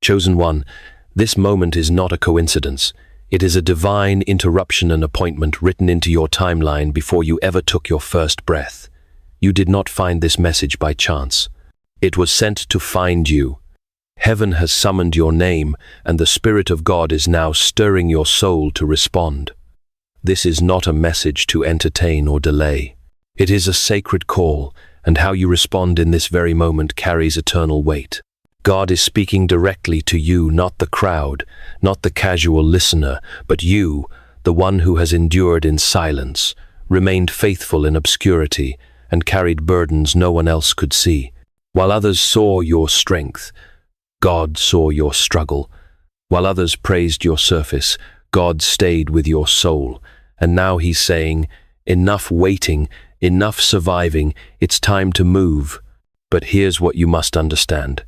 Chosen one, this moment is not a coincidence. It is a divine interruption and appointment written into your timeline before you ever took your first breath. You did not find this message by chance. It was sent to find you. Heaven has summoned your name, and the Spirit of God is now stirring your soul to respond. This is not a message to entertain or delay. It is a sacred call, and how you respond in this very moment carries eternal weight. God is speaking directly to you, not the crowd, not the casual listener, but you, the one who has endured in silence, remained faithful in obscurity, and carried burdens no one else could see. While others saw your strength, God saw your struggle. While others praised your surface, God stayed with your soul. And now he's saying, enough waiting, enough surviving, it's time to move. But here's what you must understand.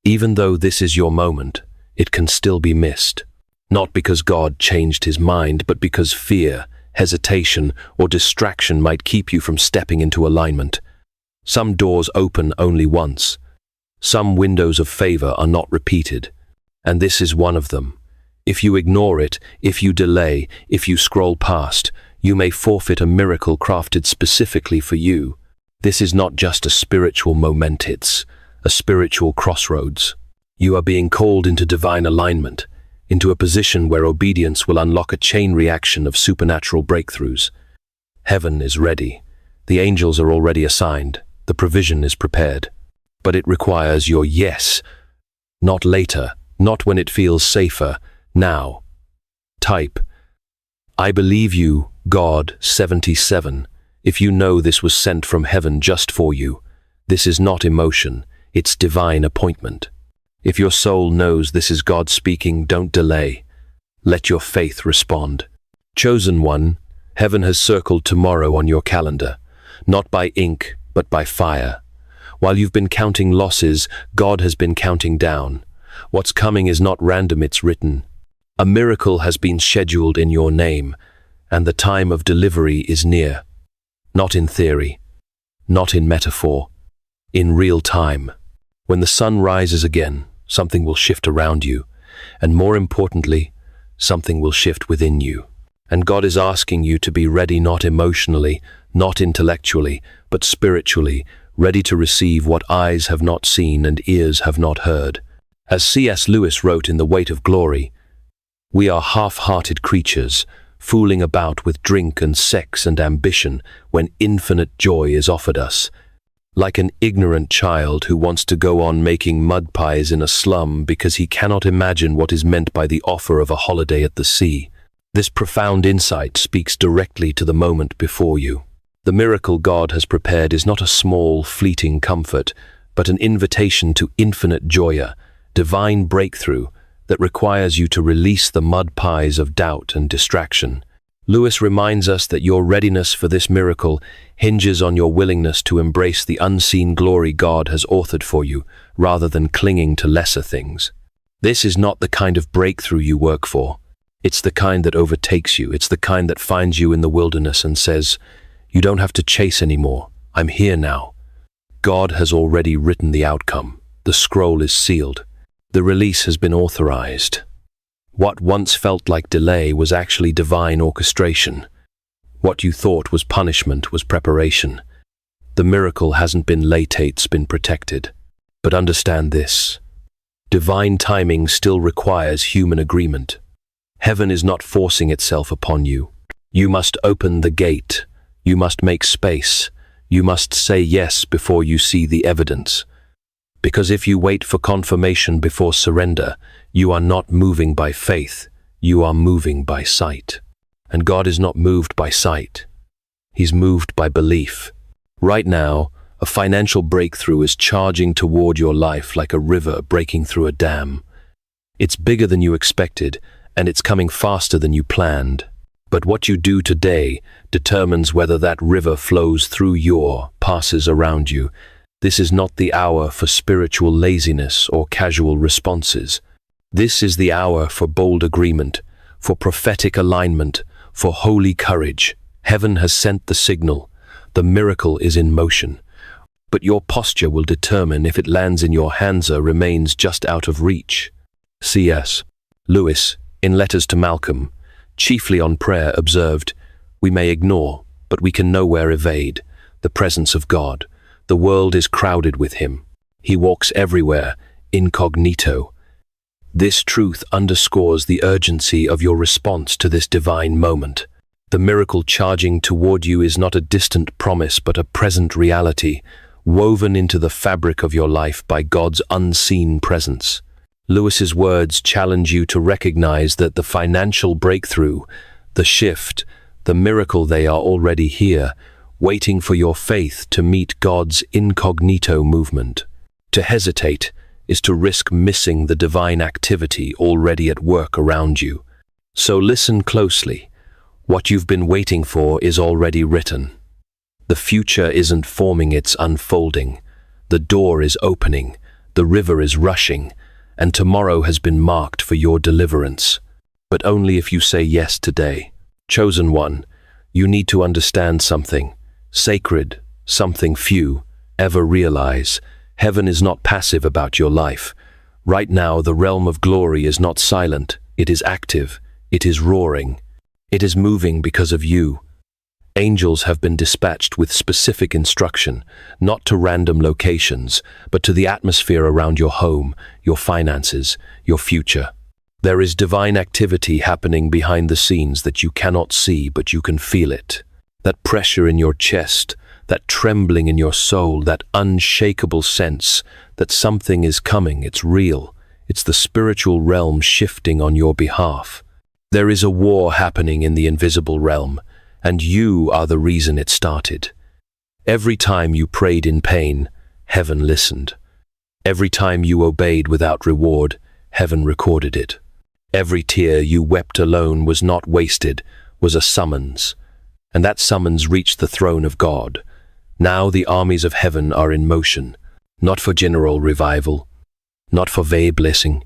Even though this is your moment, it can still be missed. Not because God changed his mind, but because fear, hesitation, or distraction might keep you from stepping into alignment. Some doors open only once. Some windows of favor are not repeated. And this is one of them. If you ignore it, if you delay, if you scroll past, you may forfeit a miracle crafted specifically for you. This is not just a spiritual moment, it's a spiritual crossroads. You are being called into divine alignment, into a position where obedience will unlock a chain reaction of supernatural breakthroughs. Heaven is ready. The angels are already assigned. The provision is prepared. But it requires your yes. Not later, not when it feels safer, now. Type, I believe you, God 77, if you know this was sent from heaven just for you. This is not emotion. It's divine appointment. If your soul knows this is God speaking, don't delay. Let your faith respond. Chosen one, heaven has circled tomorrow on your calendar, not by ink, but by fire. While you've been counting losses, God has been counting down. What's coming is not random, it's written. A miracle has been scheduled in your name, and the time of delivery is near. Not in theory, not in metaphor, in real time. When the sun rises again, something will shift around you, and more importantly, something will shift within you. And God is asking you to be ready not emotionally, not intellectually, but spiritually, ready to receive what eyes have not seen and ears have not heard. As C.S. Lewis wrote in The Weight of Glory, we are half-hearted creatures, fooling about with drink and sex and ambition when infinite joy is offered us. Like an ignorant child who wants to go on making mud pies in a slum because he cannot imagine what is meant by the offer of a holiday at the sea. This profound insight speaks directly to the moment before you. The miracle God has prepared is not a small, fleeting comfort, but an invitation to infinite joy, divine breakthrough that requires you to release the mud pies of doubt and distraction. Lewis reminds us that your readiness for this miracle hinges on your willingness to embrace the unseen glory God has authored for you, rather than clinging to lesser things. This is not the kind of breakthrough you work for. It's the kind that overtakes you. It's the kind that finds you in the wilderness and says, you don't have to chase anymore. I'm here now. God has already written the outcome. The scroll is sealed. The release has been authorized. What once felt like delay was actually divine orchestration. What you thought was punishment was preparation. The miracle hasn't been late, it's been protected. But understand this. Divine timing still requires human agreement. Heaven is not forcing itself upon you. You must open the gate. You must make space. You must say yes before you see the evidence. Because if you wait for confirmation before surrender, you are not moving by faith, you are moving by sight. And God is not moved by sight. He's moved by belief. Right now, a financial breakthrough is charging toward your life like a river breaking through a dam. It's bigger than you expected, and it's coming faster than you planned. But what you do today determines whether that river flows through you or passes around you. This is not the hour for spiritual laziness or casual responses. This is the hour for bold agreement, for prophetic alignment, for holy courage. Heaven has sent the signal. The miracle is in motion. But your posture will determine if it lands in your hands or remains just out of reach. C.S. Lewis, in Letters to Malcolm, chiefly on prayer, observed, "We may ignore, but we can nowhere evade, the presence of God. The world is crowded with him. He walks everywhere, incognito." This truth underscores the urgency of your response to this divine moment. The miracle charging toward you is not a distant promise, but a present reality, woven into the fabric of your life by God's unseen presence. Lewis's words challenge you to recognize that the financial breakthrough, the shift, the miracle, they are already here, waiting for your faith to meet God's incognito movement. To hesitate is to risk missing the divine activity already at work around you. So listen closely. What you've been waiting for is already written. The future isn't forming, it's unfolding. The door is opening, the river is rushing, and tomorrow has been marked for your deliverance. But only if you say yes today. Chosen one, you need to understand something sacred, something few ever realize. Heaven is not passive about your life. Right now, the realm of glory is not silent. It is active. It is roaring. It is moving because of you. Angels have been dispatched with specific instruction, not to random locations, but to the atmosphere around your home, your finances, your future. There is divine activity happening behind the scenes that you cannot see, but you can feel it. That pressure in your chest, that trembling in your soul, that unshakable sense that something is coming, it's real. It's the spiritual realm shifting on your behalf. There is a war happening in the invisible realm, and you are the reason it started. Every time you prayed in pain, heaven listened. Every time you obeyed without reward, heaven recorded it. Every tear you wept alone was not wasted, was a summons. And that summons reached the throne of God. Now the armies of heaven are in motion, not for general revival, not for vague blessing.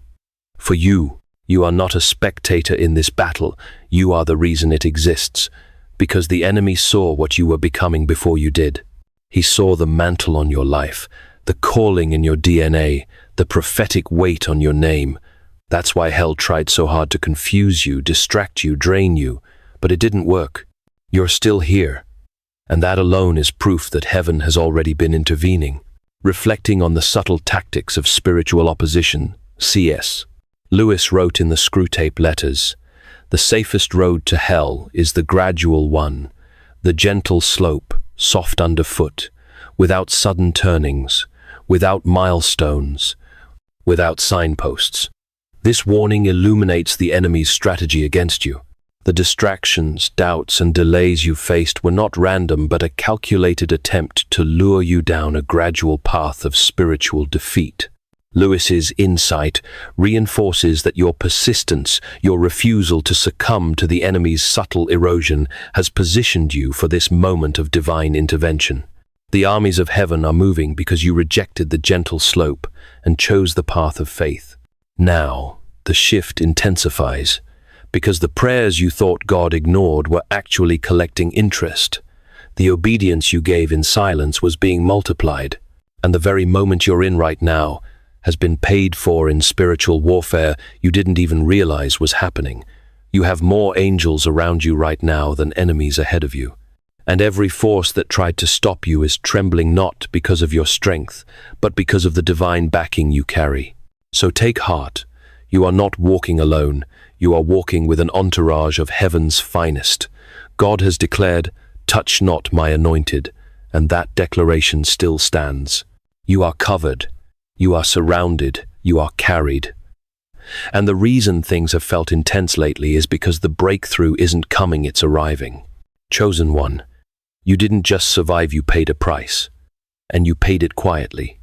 For you, you are not a spectator in this battle, you are the reason it exists. Because the enemy saw what you were becoming before you did. He saw the mantle on your life, the calling in your DNA, the prophetic weight on your name. That's why hell tried so hard to confuse you, distract you, drain you, but it didn't work. You're still here, and that alone is proof that heaven has already been intervening. Reflecting on the subtle tactics of spiritual opposition, C.S. Lewis wrote in the Screwtape Letters, "The safest road to hell is the gradual one, the gentle slope, soft underfoot, without sudden turnings, without milestones, without signposts." This warning illuminates the enemy's strategy against you. The distractions, doubts, and delays you faced were not random, but a calculated attempt to lure you down a gradual path of spiritual defeat. Lewis's insight reinforces that your persistence, your refusal to succumb to the enemy's subtle erosion, has positioned you for this moment of divine intervention. The armies of heaven are moving because you rejected the gentle slope and chose the path of faith. Now, the shift intensifies, because the prayers you thought God ignored were actually collecting interest. The obedience you gave in silence was being multiplied, and the very moment you're in right now has been paid for in spiritual warfare you didn't even realize was happening. You have more angels around you right now than enemies ahead of you. And every force that tried to stop you is trembling not because of your strength, but because of the divine backing you carry. So take heart. You are not walking alone. You are walking with an entourage of heaven's finest. God has declared, "Touch not my anointed," and that declaration still stands. You are covered. You are surrounded, you are carried. And the reason things have felt intense lately is because the breakthrough isn't coming, it's arriving. Chosen one, you didn't just survive, you paid a price. And you paid it quietly.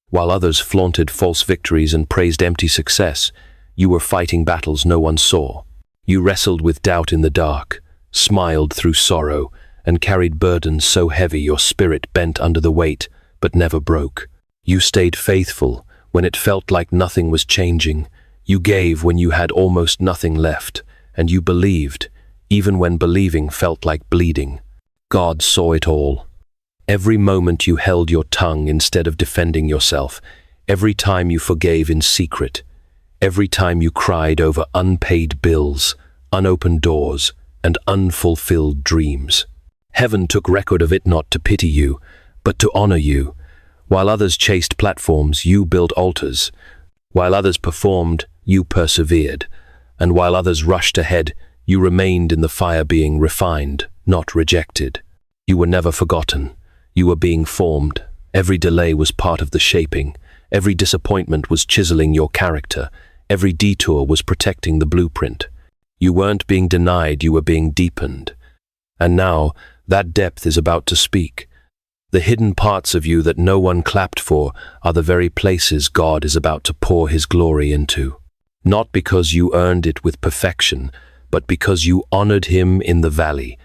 While others flaunted false victories and praised empty success, you were fighting battles no one saw. You wrestled with doubt in the dark, smiled through sorrow, and carried burdens so heavy your spirit bent under the weight, but never broke. You stayed faithful when it felt like nothing was changing. You gave when you had almost nothing left, and you believed, even when believing felt like bleeding. God saw it all. Every moment you held your tongue instead of defending yourself, every time you forgave in secret, every time you cried over unpaid bills, unopened doors, and unfulfilled dreams. Heaven took record of it not to pity you, but to honor you. While others chased platforms, you built altars. While others performed, you persevered. And while others rushed ahead, you remained in the fire, being refined, not rejected. You were never forgotten. You were being formed. Every delay was part of the shaping. Every disappointment was chiseling your character. Every detour was protecting the blueprint. You weren't being denied, you were being deepened. And now, that depth is about to speak. The hidden parts of you that no one clapped for are the very places God is about to pour His glory into. Not because you earned it with perfection, but because you honored Him in the valley.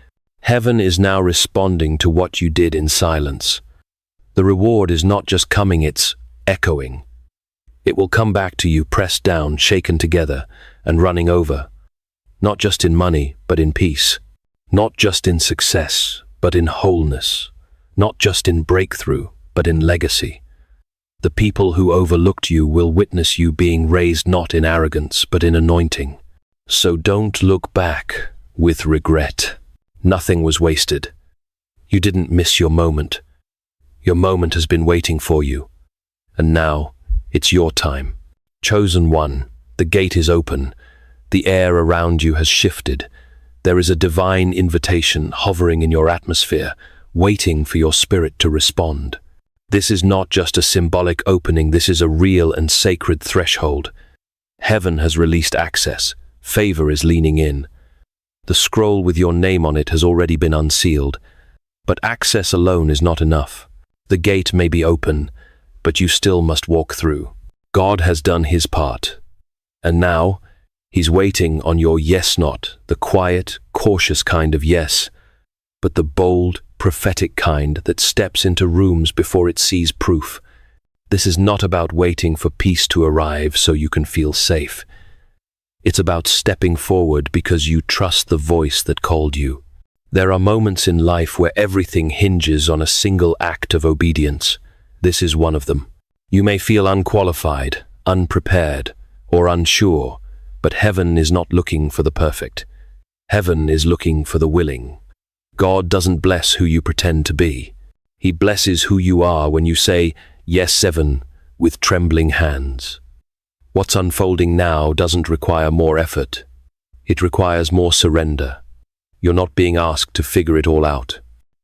Heaven is now responding to what you did in silence. The reward is not just coming, it's echoing. It will come back to you pressed down, shaken together, and running over. Not just in money, but in peace. Not just in success, but in wholeness. Not just in breakthrough, but in legacy. The people who overlooked you will witness you being raised not in arrogance, but in anointing. So don't look back with regret. Nothing was wasted. You didn't miss your moment. Your moment has been waiting for you. And now, it's your time. Chosen one, the gate is open. The air around you has shifted. There is a divine invitation hovering in your atmosphere, waiting for your spirit to respond. This is not just a symbolic opening, this is a real and sacred threshold. Heaven has released access. Favor is leaning in. The scroll with your name on it has already been unsealed. But access alone is not enough. The gate may be open, but you still must walk through. God has done His part. And now, He's waiting on your yes, not the quiet, cautious kind of yes, but the bold, prophetic kind that steps into rooms before it sees proof. This is not about waiting for peace to arrive so you can feel safe. It's about stepping forward because you trust the voice that called you. There are moments in life where everything hinges on a single act of obedience. This is one of them. You may feel unqualified, unprepared, or unsure, but heaven is not looking for the perfect. Heaven is looking for the willing. God doesn't bless who you pretend to be. He blesses who you are when you say, yes, 7, with trembling hands. What's unfolding now doesn't require more effort. It requires more surrender. You're not being asked to figure it all out.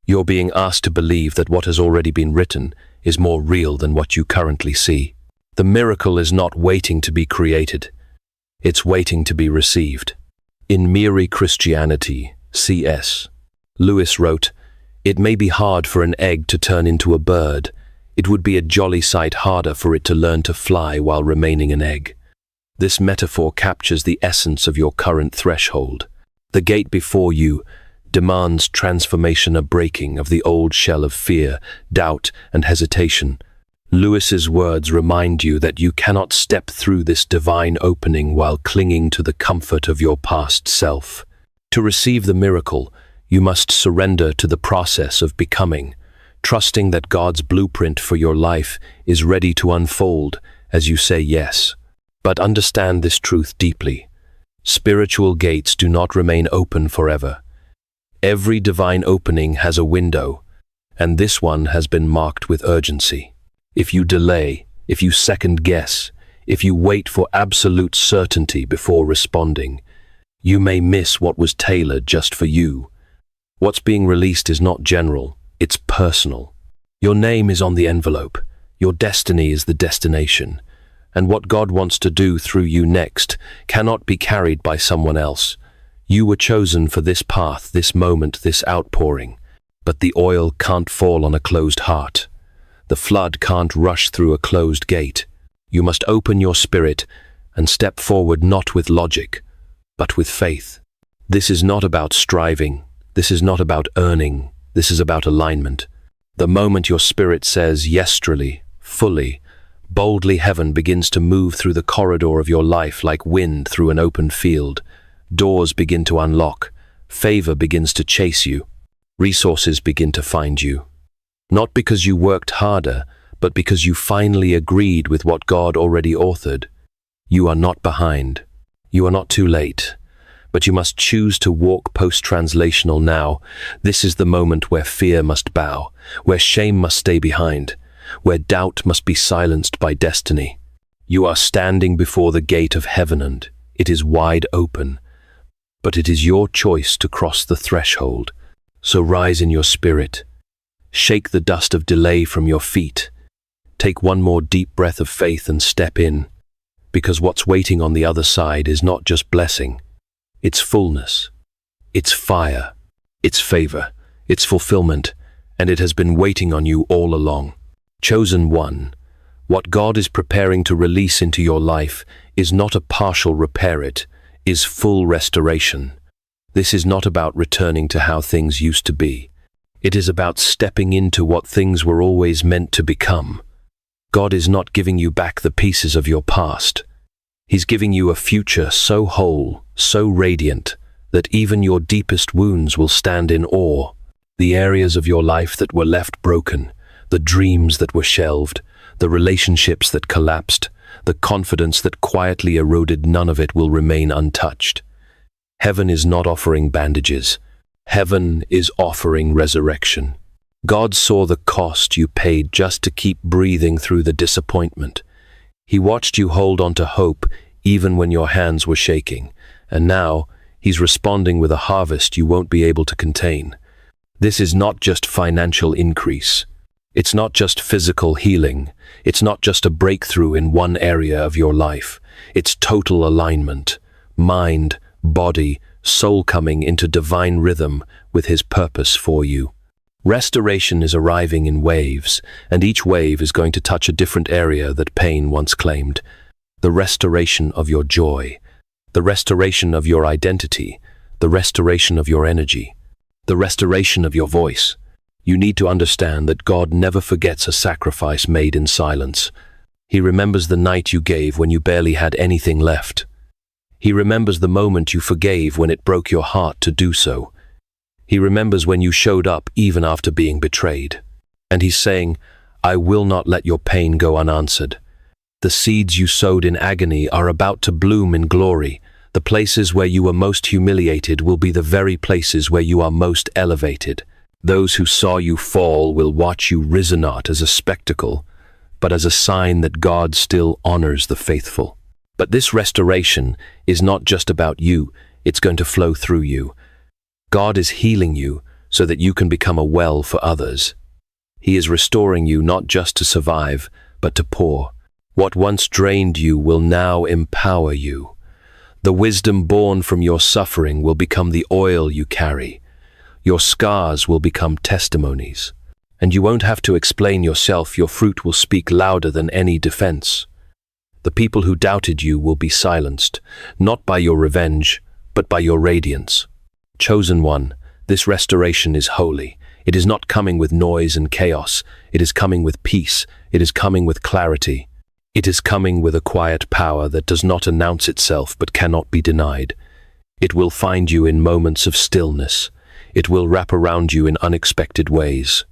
You're being asked to believe that what has already been written is more real than what you currently see. The miracle is not waiting to be created. It's waiting to be received. In Mere Christianity, C.S. Lewis wrote, "It may be hard for an egg to turn into a bird. It would be a jolly sight harder for it to learn to fly while remaining an egg." This metaphor captures the essence of your current threshold. The gate before you demands transformation, a breaking of the old shell of fear, doubt, and hesitation. Lewis's words remind you that you cannot step through this divine opening while clinging to the comfort of your past self. To receive the miracle, you must surrender to the process of becoming, trusting that God's blueprint for your life is ready to unfold as you say yes. But understand this truth deeply. Spiritual gates do not remain open forever. Every divine opening has a window, and this one has been marked with urgency. If you delay, if you second guess, if you wait for absolute certainty before responding, you may miss what was tailored just for you. What's being released is not general, it's personal. Your name is on the envelope, your destiny is the destination, and what God wants to do through you next cannot be carried by someone else. You were chosen for this path, this moment, this outpouring, but the oil can't fall on a closed heart. The flood can't rush through a closed gate. You must open your spirit and step forward not with logic, but with faith. This is not about striving. This is not about earning. This is about alignment. The moment your spirit says yesterly, fully, boldly, heaven begins to move through the corridor of your life like wind through an open field. Doors begin to unlock. Favor begins to chase you. Resources begin to find you. Not because you worked harder, but because you finally agreed with what God already authored. You are not behind. You are not too late. But you must choose to walk post-translational now. This is the moment where fear must bow, where shame must stay behind, where doubt must be silenced by destiny. You are standing before the gate of heaven and it is wide open. But it is your choice to cross the threshold. So rise in your spirit. Shake the dust of delay from your feet. Take one more deep breath of faith and step in. Because what's waiting on the other side is not just blessing. It's fullness, it's fire, it's favor, it's fulfillment, and it has been waiting on you all along. Chosen one, what God is preparing to release into your life is not a partial repair, it is full restoration. This is not about returning to how things used to be. It is about stepping into what things were always meant to become. God is not giving you back the pieces of your past. He's giving you a future so whole, so radiant, that even your deepest wounds will stand in awe. The areas of your life that were left broken, the dreams that were shelved, the relationships that collapsed, the confidence that quietly eroded, none of it will remain untouched. Heaven is not offering bandages. Heaven is offering resurrection. God saw the cost you paid just to keep breathing through the disappointment. He watched you hold on to hope even when your hands were shaking, and now He's responding with a harvest you won't be able to contain. This is not just financial increase. It's not just physical healing. It's not just a breakthrough in one area of your life. It's total alignment. Mind, body, soul coming into divine rhythm with His purpose for you. Restoration is arriving in waves, and each wave is going to touch a different area that pain once claimed. The restoration of your joy, the restoration of your identity, the restoration of your energy, the restoration of your voice. You need to understand that God never forgets a sacrifice made in silence. He remembers the night you gave when you barely had anything left. He remembers the moment you forgave when it broke your heart to do so. He remembers when you showed up even after being betrayed. And He's saying, I will not let your pain go unanswered. The seeds you sowed in agony are about to bloom in glory. The places where you were most humiliated will be the very places where you are most elevated. Those who saw you fall will watch you risen not as a spectacle, but as a sign that God still honors the faithful. But this restoration is not just about you, it's going to flow through you. God is healing you so that you can become a well for others. He is restoring you not just to survive, but to pour. What once drained you will now empower you. The wisdom born from your suffering will become the oil you carry. Your scars will become testimonies. And you won't have to explain yourself, your fruit will speak louder than any defense. The people who doubted you will be silenced, not by your revenge, but by your radiance. Chosen one, this restoration is holy. It is not coming with noise and chaos. It is coming with peace. It is coming with clarity. It is coming with a quiet power that does not announce itself but cannot be denied. It will find you in moments of stillness. It will wrap around you in unexpected ways.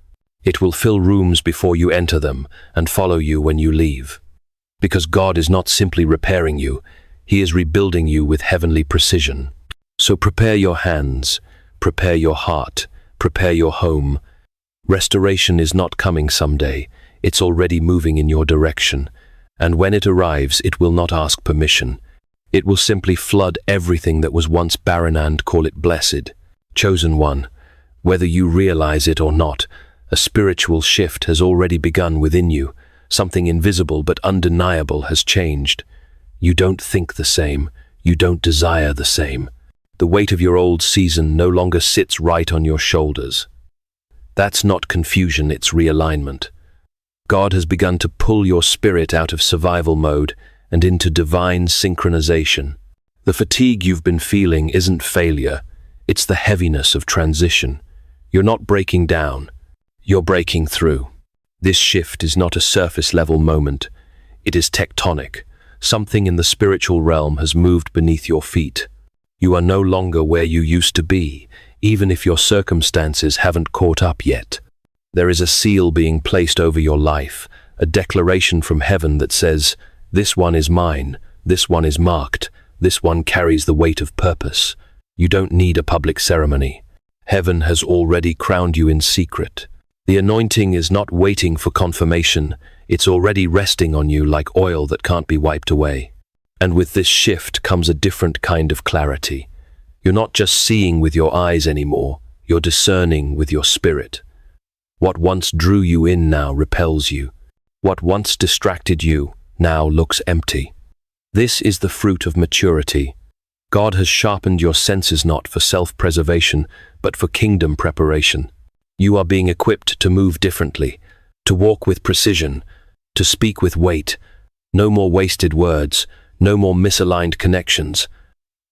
It will fill rooms before you enter them and follow you when you leave. Because God is not simply repairing you, He is rebuilding you with heavenly precision. So prepare your hands, prepare your heart, prepare your home. Restoration is not coming someday, it's already moving in your direction. And when it arrives, it will not ask permission. It will simply flood everything that was once barren and call it blessed. Chosen one, whether you realize it or not, a spiritual shift has already begun within you. Something invisible but undeniable has changed. You don't think the same. You don't desire the same. The weight of your old season no longer sits right on your shoulders. That's not confusion, it's realignment. God has begun to pull your spirit out of survival mode and into divine synchronization. The fatigue you've been feeling isn't failure, it's the heaviness of transition. You're not breaking down, you're breaking through. This shift is not a surface-level moment, it is tectonic. Something in the spiritual realm has moved beneath your feet. You are no longer where you used to be, even if your circumstances haven't caught up yet. There is a seal being placed over your life, a declaration from heaven that says, "This one is mine, This one is marked. This one carries the weight of purpose. You don't need a public ceremony. Heaven has already crowned you in secret. The anointing is not waiting for confirmation. It's already resting on you like oil that can't be wiped away. And with this shift comes a different kind of clarity. You're not just seeing with your eyes anymore. You're discerning with your spirit. What once drew you in now repels you. What once distracted you now looks empty. This is the fruit of maturity. God has sharpened your senses not for self-preservation, but for kingdom preparation. You are being equipped to move differently, to walk with precision, to speak with weight. No more wasted words, no more misaligned connections.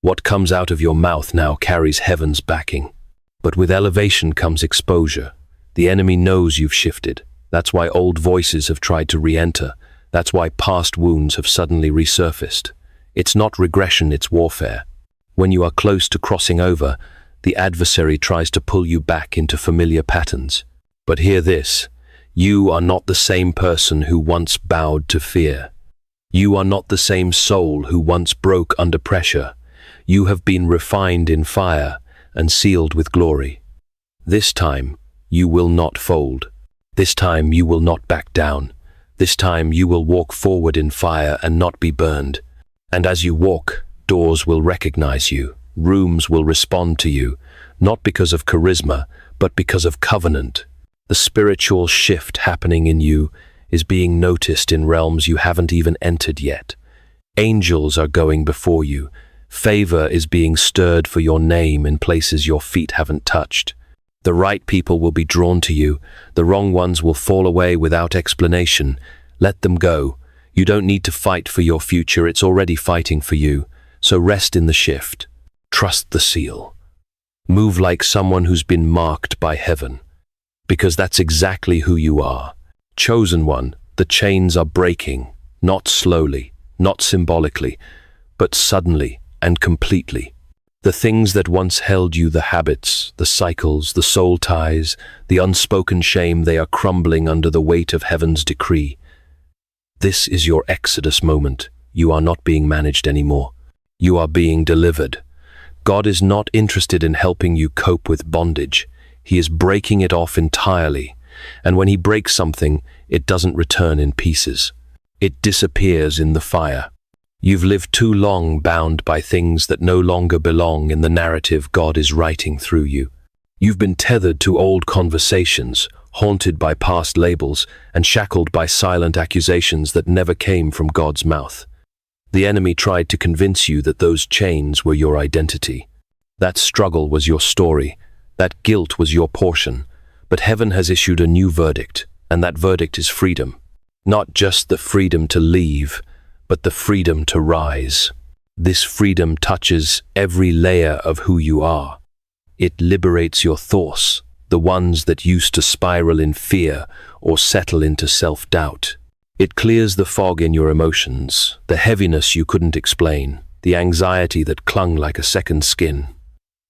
What comes out of your mouth now carries heaven's backing. But with elevation comes exposure. The enemy knows you've shifted. That's why old voices have tried to re-enter. That's why past wounds have suddenly resurfaced. It's not regression, it's warfare. When you are close to crossing over, the adversary tries to pull you back into familiar patterns. But hear this, you are not the same person who once bowed to fear. You are not the same soul who once broke under pressure. You have been refined in fire and sealed with glory. This time, you will not fold. This time, you will not back down. This time, you will walk forward in fire and not be burned. And as you walk, doors will recognize you. Rooms will respond to you, not because of charisma, but because of covenant. The spiritual shift happening in you is being noticed in realms you haven't even entered yet. Angels are going before you. Favor is being stirred for your name in places your feet haven't touched. The right people will be drawn to you. The wrong ones will fall away without explanation. Let them go. You don't need to fight for your future. It's already fighting for you. So rest in the shift. Trust the seal. Move like someone who's been marked by heaven. Because that's exactly who you are. Chosen one, the chains are breaking. Not slowly, not symbolically, but suddenly and completely. The things that once held you, the habits, the cycles, the soul ties, the unspoken shame, they are crumbling under the weight of heaven's decree. This is your exodus moment. You are not being managed anymore. You are being delivered. God is not interested in helping you cope with bondage. He is breaking it off entirely. And when he breaks something, it doesn't return in pieces. It disappears in the fire. You've lived too long bound by things that no longer belong in the narrative God is writing through you. You've been tethered to old conversations, haunted by past labels, and shackled by silent accusations that never came from God's mouth. The enemy tried to convince you that those chains were your identity. That struggle was your story. That guilt was your portion. But heaven has issued a new verdict, and that verdict is freedom. Not just the freedom to leave, but the freedom to rise. This freedom touches every layer of who you are. It liberates your thoughts, the ones that used to spiral in fear or settle into self-doubt. It clears the fog in your emotions, the heaviness you couldn't explain, the anxiety that clung like a second skin.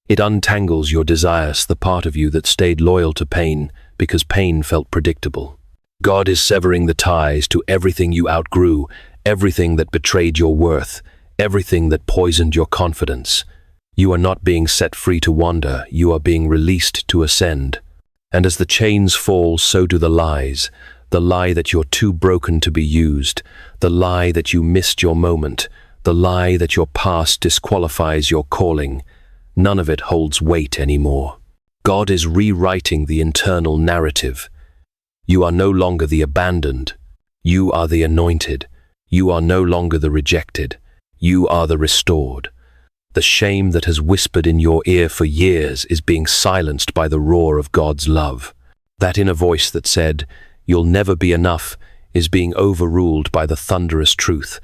It untangles your desires, the part of you that stayed loyal to pain because pain felt predictable. God is severing the ties to everything you outgrew, everything that betrayed your worth, everything that poisoned your confidence. You are not being set free to wander, you are being released to ascend. And as the chains fall, so do the lies. The lie that you're too broken to be used, the lie that you missed your moment, the lie that your past disqualifies your calling. None of it holds weight anymore. God is rewriting the internal narrative. You are no longer the abandoned. You are the anointed. You are no longer the rejected. You are the restored. The shame that has whispered in your ear for years is being silenced by the roar of God's love. That inner voice that said, "You'll never be enough," is being overruled by the thunderous truth.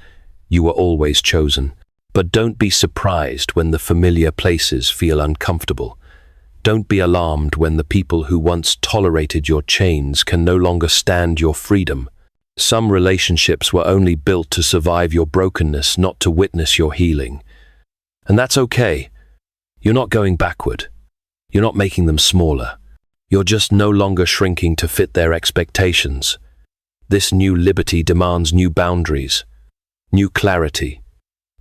You are always chosen. But don't be surprised when the familiar places feel uncomfortable. Don't be alarmed when the people who once tolerated your chains can no longer stand your freedom. Some relationships were only built to survive your brokenness, not to witness your healing. And that's okay. You're not going backward. You're not making them smaller. You're just no longer shrinking to fit their expectations. This new liberty demands new boundaries, new clarity,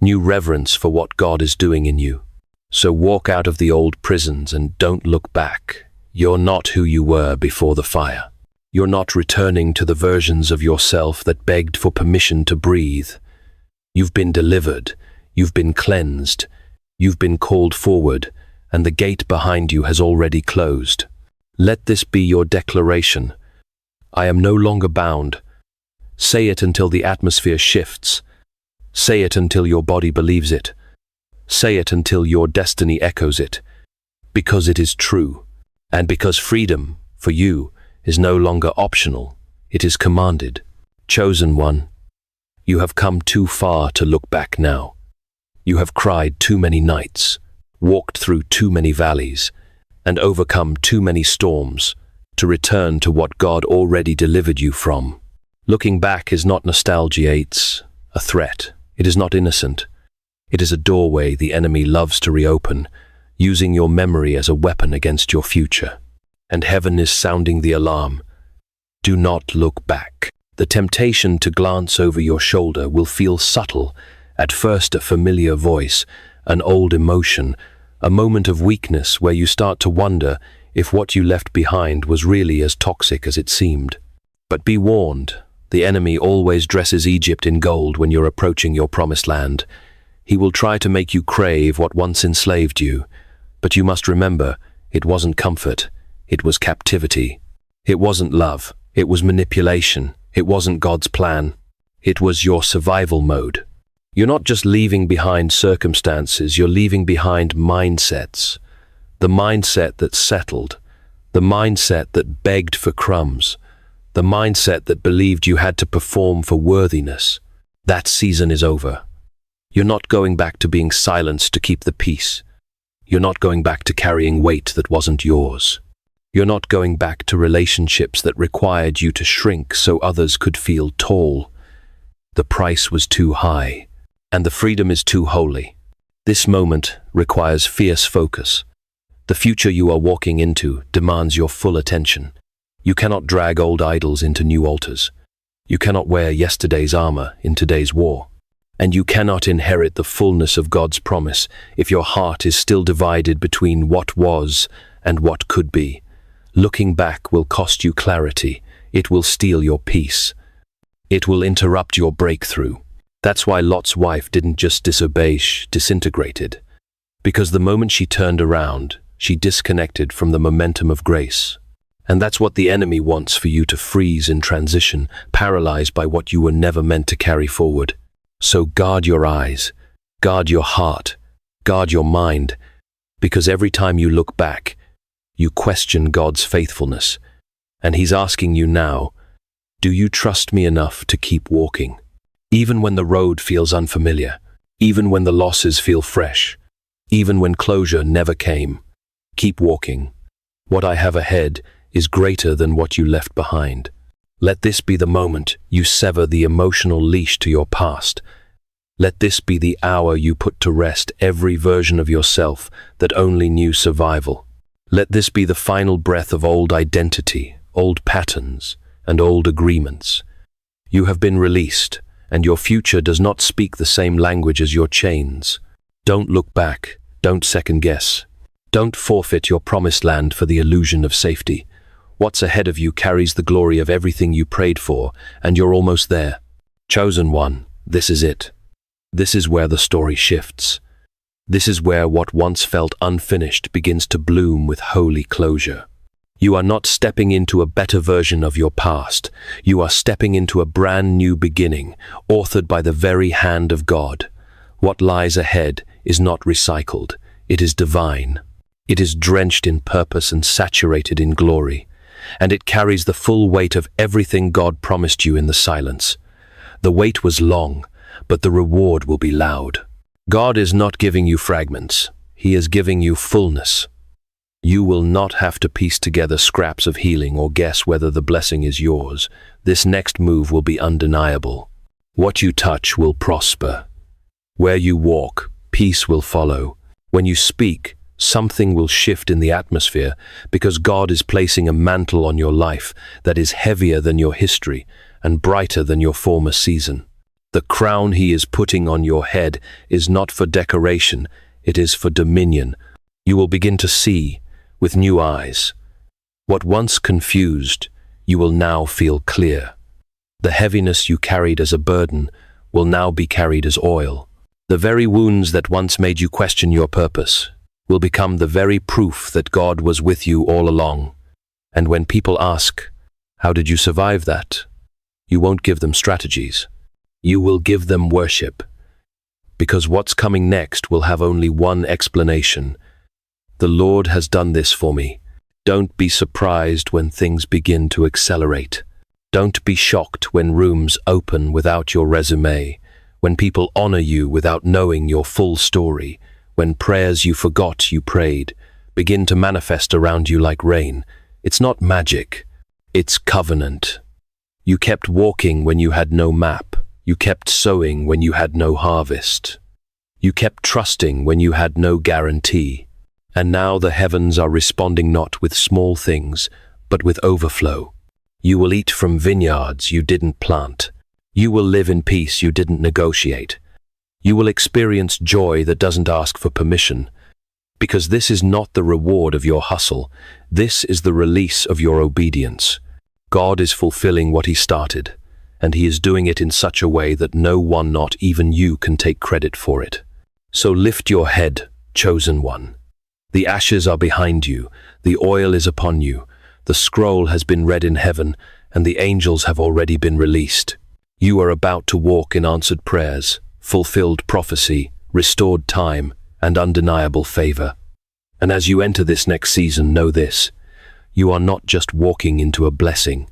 new reverence for what God is doing in you. So walk out of the old prisons and don't look back. You're not who you were before the fire. You're not returning to the versions of yourself that begged for permission to breathe. You've been delivered, you've been cleansed, you've been called forward, and the gate behind you has already closed. Let this be your declaration. I am no longer bound. Say it until the atmosphere shifts. Say it until your body believes it. Say it until your destiny echoes it. Because it is true, and because freedom, for you, is no longer optional, it is commanded. Chosen one, you have come too far to look back now. You have cried too many nights, walked through too many valleys, and overcome too many storms to return to what God already delivered you from. Looking back is not nostalgia, it's a threat. It is not innocent. It is a doorway the enemy loves to reopen, using your memory as a weapon against your future. And heaven is sounding the alarm. Do not look back. The temptation to glance over your shoulder will feel subtle, at first a familiar voice, an old emotion, a moment of weakness where you start to wonder if what you left behind was really as toxic as it seemed. But be warned, the enemy always dresses Egypt in gold when you're approaching your promised land. He will try to make you crave what once enslaved you, but you must remember, it wasn't comfort. It was captivity. It wasn't love. It was manipulation. It wasn't God's plan. It was your survival mode. You're not just leaving behind circumstances, you're leaving behind mindsets. The mindset that settled. The mindset that begged for crumbs. The mindset that believed you had to perform for worthiness. That season is over. You're not going back to being silenced to keep the peace. You're not going back to carrying weight that wasn't yours. You're not going back to relationships that required you to shrink so others could feel tall. The price was too high, and the freedom is too holy. This moment requires fierce focus. The future you are walking into demands your full attention. You cannot drag old idols into new altars. You cannot wear yesterday's armor in today's war. And you cannot inherit the fullness of God's promise if your heart is still divided between what was and what could be. Looking back will cost you clarity. It will steal your peace. It will interrupt your breakthrough. That's why Lot's wife didn't just disobey, she disintegrated. Because the moment she turned around, she disconnected from the momentum of grace. And that's what the enemy wants for you to freeze in transition, paralyzed by what you were never meant to carry forward. So guard your eyes, guard your heart, guard your mind, because every time you look back, you question God's faithfulness, and He's asking you now, do you trust me enough to keep walking? Even when the road feels unfamiliar, even when the losses feel fresh, even when closure never came, keep walking. What I have ahead is greater than what you left behind. Let this be the moment you sever the emotional leash to your past. Let this be the hour you put to rest every version of yourself that only knew survival. Let this be the final breath of old identity, old patterns, and old agreements. You have been released, and your future does not speak the same language as your chains. Don't look back, don't second guess. Don't forfeit your promised land for the illusion of safety. What's ahead of you carries the glory of everything you prayed for, and you're almost there. Chosen one, this is it. This is where the story shifts. This is where what once felt unfinished begins to bloom with holy closure. You are not stepping into a better version of your past. You are stepping into a brand new beginning, authored by the very hand of God. What lies ahead is not recycled. It is divine. It is drenched in purpose and saturated in glory. And it carries the full weight of everything God promised you in the silence. The wait was long, but the reward will be loud. God is not giving you fragments. He is giving you fullness. You will not have to piece together scraps of healing or guess whether the blessing is yours. This next move will be undeniable. What you touch will prosper. Where you walk, peace will follow. When you speak, something will shift in the atmosphere because God is placing a mantle on your life that is heavier than your history and brighter than your former season. The crown he is putting on your head is not for decoration, it is for dominion. You will begin to see with new eyes. What once confused, you will now feel clear. The heaviness you carried as a burden will now be carried as oil. The very wounds that once made you question your purpose will become the very proof that God was with you all along. And when people ask, "How did you survive that?" you won't give them strategies. You will give them worship. Because what's coming next will have only one explanation. The Lord has done this for me. Don't be surprised when things begin to accelerate. Don't be shocked when rooms open without your resume, when people honor you without knowing your full story, when prayers you forgot you prayed begin to manifest around you like rain. It's not magic, it's covenant. You kept walking when you had no map. You kept sowing when you had no harvest. You kept trusting when you had no guarantee. And now the heavens are responding not with small things, but with overflow. You will eat from vineyards you didn't plant. You will live in peace you didn't negotiate. You will experience joy that doesn't ask for permission. Because this is not the reward of your hustle. This is the release of your obedience. God is fulfilling what he started, and he is doing it in such a way that no one, not even you, can take credit for it. So lift your head, chosen one. The ashes are behind you, the oil is upon you, the scroll has been read in heaven, and the angels have already been released. You are about to walk in answered prayers, fulfilled prophecy, restored time, and undeniable favor. And as you enter this next season, know this: you are not just walking into a blessing.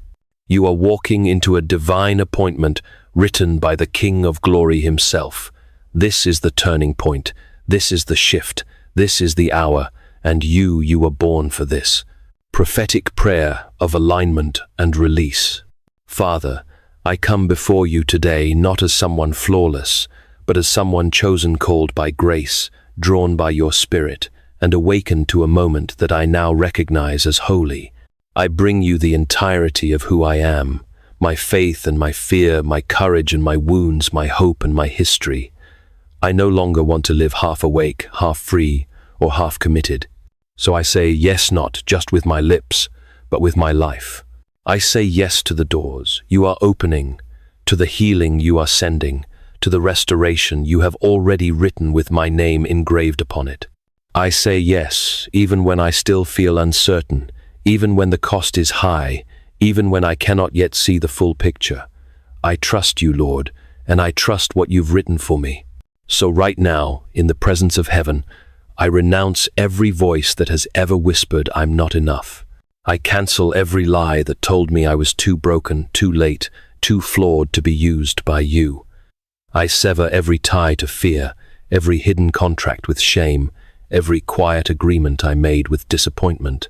You are walking into a divine appointment written by the King of Glory himself. This is the turning point. This is the shift. This is the hour. And you were born for this. Prophetic prayer of alignment and release. Father, I come before you today not as someone flawless, but as someone chosen, called by grace, drawn by your Spirit, and awakened to a moment that I now recognize as holy. I bring you the entirety of who I am, my faith and my fear, my courage and my wounds, my hope and my history. I no longer want to live half awake, half free, or half committed. So I say yes, not just with my lips, but with my life. I say yes to the doors you are opening, to the healing you are sending, to the restoration you have already written with my name engraved upon it. I say yes, even when I still feel uncertain, even when the cost is high, even when I cannot yet see the full picture. I trust you, Lord, and I trust what you've written for me. So right now, in the presence of heaven, I renounce every voice that has ever whispered I'm not enough. I cancel every lie that told me I was too broken, too late, too flawed to be used by you. I sever every tie to fear, every hidden contract with shame, every quiet agreement I made with disappointment.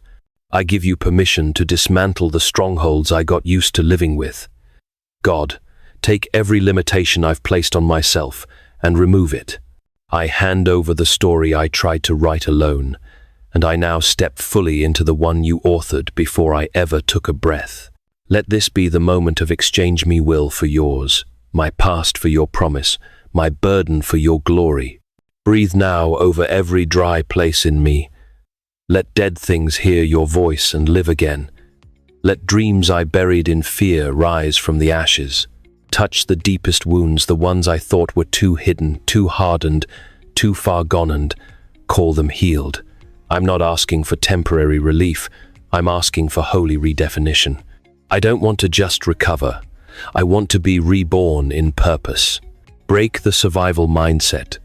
I give you permission to dismantle the strongholds I got used to living with. God, take every limitation I've placed on myself and remove it. I hand over the story I tried to write alone, and I now step fully into the one you authored before I ever took a breath. Let this be the moment of exchange me will for yours, my past for your promise, my burden for your glory. Breathe now over every dry place in me. Let dead things hear your voice and live again. Let dreams I buried in fear rise from the ashes. Touch the deepest wounds, the ones I thought were too hidden, too hardened, too far gone, and call them healed. I'm not asking for temporary relief. I'm asking for holy redefinition. I don't want to just recover. I want to be reborn in purpose. Break the survival mindset.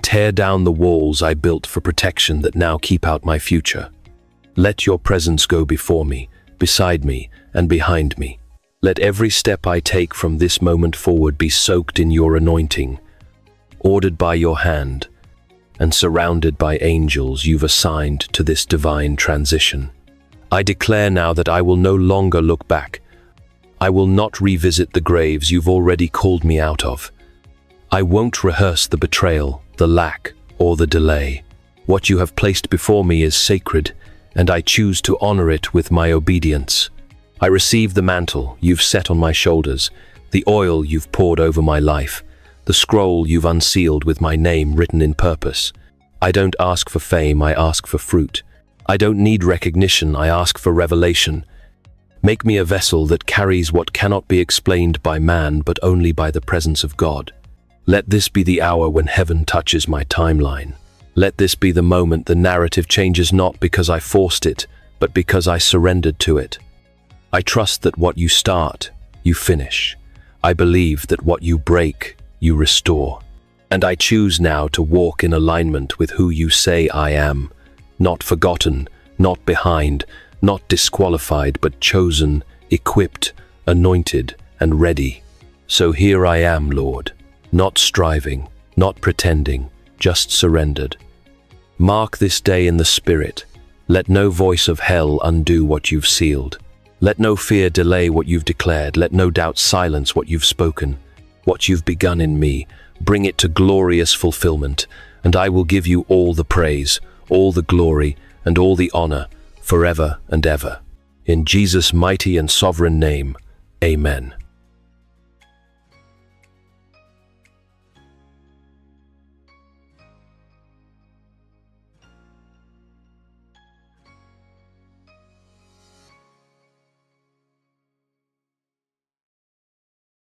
Tear down the walls I built for protection that now keep out my future. Let your presence go before me, beside me, and behind me. Let every step I take from this moment forward be soaked in your anointing, ordered by your hand, and surrounded by angels you've assigned to this divine transition. I declare now that I will no longer look back. I will not revisit the graves you've already called me out of. I won't rehearse the betrayal, the lack, or the delay. What you have placed before me is sacred, and I choose to honor it with my obedience. I receive the mantle you've set on my shoulders, the oil you've poured over my life, the scroll you've unsealed with my name written in purpose. I don't ask for fame, I ask for fruit. I don't need recognition, I ask for revelation. Make me a vessel that carries what cannot be explained by man, but only by the presence of God. Let this be the hour when heaven touches my timeline. Let this be the moment the narrative changes, not because I forced it, but because I surrendered to it. I trust that what you start, you finish. I believe that what you break, you restore. And I choose now to walk in alignment with who you say I am. Not forgotten, not behind, not disqualified, but chosen, equipped, anointed, and ready. So here I am, Lord, not striving, not pretending, just surrendered. Mark this day in the Spirit. Let no voice of hell undo what you've sealed. Let no fear delay what you've declared. Let no doubt silence what you've spoken. What you've begun in me, bring it to glorious fulfillment, and I will give you all the praise, all the glory, and all the honor, forever and ever. In Jesus' mighty and sovereign name, amen.